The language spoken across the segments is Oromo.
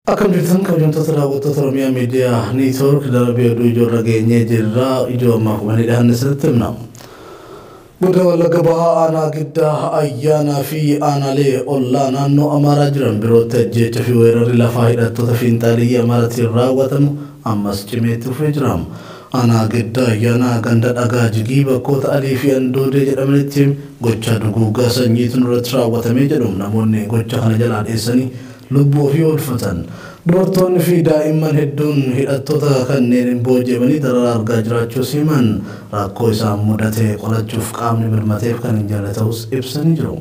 Akan jirtan kabajamtoota daawwattoota Oromiyaa Miidiyaa Neetwoork darabee oduu ijoollee geenyee jirra ijoo ammaa kumanidhaan isinitti himna. Godina Wallagga Bahaa aanaa giddaa ayyaanaa fi aanaalee ollaa naannoo Amaaraa jiran birootti ajjeechaa fi weerarri lafaa hidhattoota fiinxaalii Amaaraatiin raawwatamu ammas cimeetti dhufee jira. Aanaa giddaa ayyaanaa ganda dhagaa jigii bakkoota alii fi andoodee jedhamanitti gocha duguuggaa sanyiitu irratti raawwatamee jedhu namoonni gocha kana jalaa dheessanii lubbuu ofii oolfatan. Dubartoonni fi daa'imman hedduun hidhattoota kanneen booji'amanii dararaa argaa jiraachuus himan rakkoo isaan mudate qolachuuf qaamni birmateef kan hin jirre ta'us ibsanii jiru.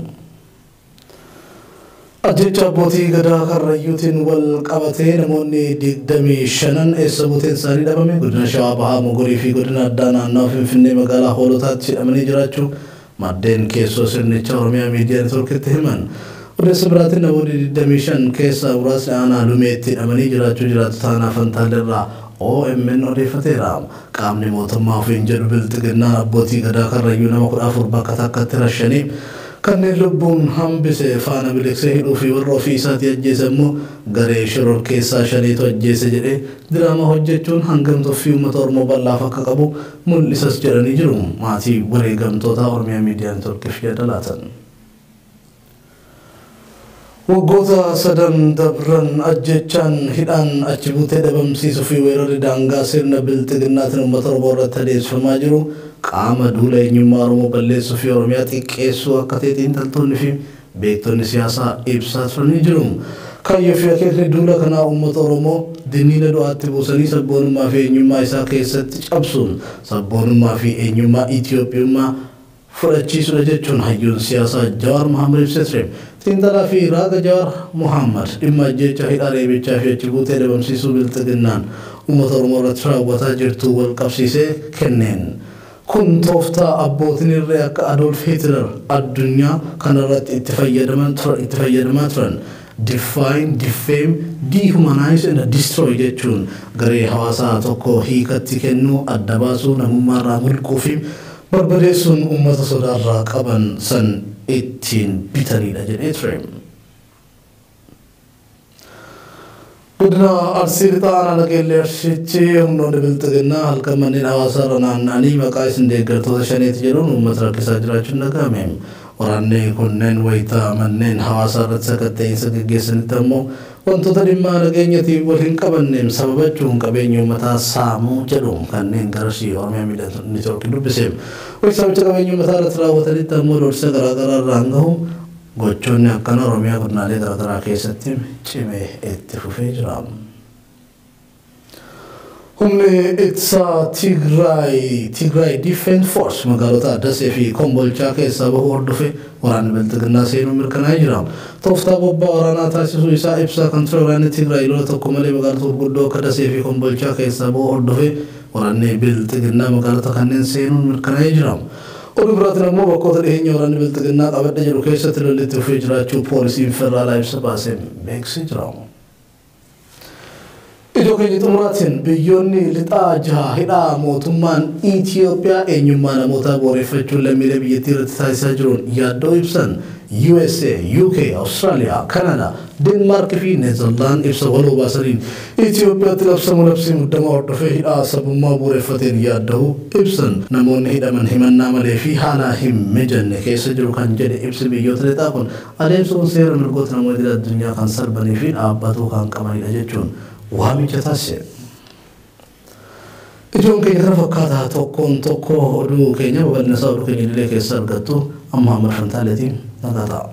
Ajjecha abbootii gadaa Karrayyuutiin wal qabatee namoonni 25 eessa buuteen isaanii dhabame godina Shawaa Bahaa Mogorii fi godina addaa naannoo Finfinnee magaalaa Hoolotaatti hidhamanii jiraachuu maddeen keessoo sirnicha Oromiyaa Miidiyaa Neetwoorkitti himan. Odeessa biraatiin namoonni 25 keessaa muraasni aanaa Lumeetti hidhamanii jiraachuu jiraattota aanaa Fantaalleerraa OMN odeeffateera. Qaamni mootummaa ofiin jedhu bilxiginnaan abbootii gadaa Karrayyuu nama 14 bakka takkatti rashanii kanneen lubbuun hambise faana miliqsee hidhuu fi warra ofii isaatii ajjeese immoo garee shororkeessaa shaniitu ajjeese jedhee diraamaa hojjechuun hangamtuufi uummata Oromoo bal'aaf akka qabu mul'isas jedhanii jiru. Maatii wareegamtoota Oromiyaa Miidiyaa Neetwoorkiif yaada laatan. Waggoota sadan dabran ajjechaan hidhaan achi buutee dhabamsiisuu fi weerarri daangaa sirna bilxiginnaatiin uummata Oromoo irratti adeemsifamaa jiru qaama duula eenyummaa Oromoo balleessuu fi Oromiyaa xiqqeessuu akka ta'e xiinxaltoonni fi beektonni siyaasaa ibsaa turanii jiru. Kaayyoo fi akeekni duula kanaa uummata Oromoo diniina du'aatti buusanii sabboonummaa fi eenyummaa isaa keessatti cabsuun sabboonummaa fi eenyummaa Itoophiyummaa fudhachiisuudha jechuun hayyuun siyaasaa Jawaar Mohaammed ibsee ture. Xiinxalaa fi raaga Jawaar Mohaammed dhimma ajjeechaa hidhaa reebichaa fi achi buutee dhabamsiisuu bilxiginnaan uummata Oromoo irratti raawwataa jirtu wal qabsiisee kenneen. Kun tooftaa abbootiin irree akka Adolf Hitler addunyaa kanarratti itti fayyadamaa turan. Define, defame, dehumanize and destroy jechuun garee hawaasaa tokko hiikatti kennuu adda baasuu namummaarraa mulquu fi barbadeessuun uummata sodaarraa qaban san ittiin bitanidha jedhee ture. Godina Arsii Lixaa aanaa Nageellee Arshiitti humnoonni bilxiginnaa halkan manneen hawaasaa irra naanna'anii maqaa isin deeggartoota shaniiti jedhuun uummata rakkisaa jiraachuun dhagahame. Waraanni kunneen wayitaa manneen hawaasaa irratti sakatta'insa gaggeessanitti ammoo wantoota dhimma nageenyaatiin wal hin qabanneem sababachuun qabeenya uummataa saamuu jedhu kanneen garashii Oromiyaa Miidiyaa Neetwoorkii dubbise. Saamicha qabeenya uummataa irratti raawwatanitti ammoo doorsisa garaagaraa irraan gahu gochoonni akkana Oromiyaa godinaalee garaagaraa keessatti cimee itti fufee jira. Humni ittisa Tigray Defense Force magaalota Dasee fi Kombolchaa keessaa bahuu hordofee waraanni bilxiginnaa seenuu mirkanaa'ee jira. Tooftaa bobbaa waraanaa taasisuu isaa ibsaa kan ture waraanni Tigray lola tokko malee magaalota gurguddoo akka Dasee fi Kombolchaa keessaa bahuu hordofee waraanni bilxiginnaa magaalota kanneen seenuun mirkanaa'ee jira. Oduu biraatiin ammoo bakkoota dhiyeenya waraanni bilxiginnaa qabadha jedhu keessatti lolli itti fufee jiraachuu poolisiin federaalaa ibsa baasee beeksisee jira. Iddoo keenya xumuraatiin biyyoonni lixaa jaha hidhaa mootummaan Itoophiyaa eenyummaa namootaa booreffachuun lammiilee biyyattii irratti taasisaa jiruun yaaddoo ibsan USA, UK, Australia, Canada, Denmark fi Neezerlaand ibsa waloo baasaniin Itoophiyaatti labsamuu labsii muddamaa hordofee hidhaa sabummaa booreffateen yaadda'uu ibsan namoonni hidhaman himannaa malee fi haala hin mijanne keessa jiru kan jedhe ibsi biyyoota lixaa kun adeemsuun seera mirgoota namoota addunyaa kan sarbanii fi dhaabbatuu kan qabanidha jechuun waamicha taasise. Ijoon keenya kana fakkaataa tokkoon tokko oduu keenya babal'ina isaa oduu keenya idilee keessa argattu amma Fantaalleetiin nagataa.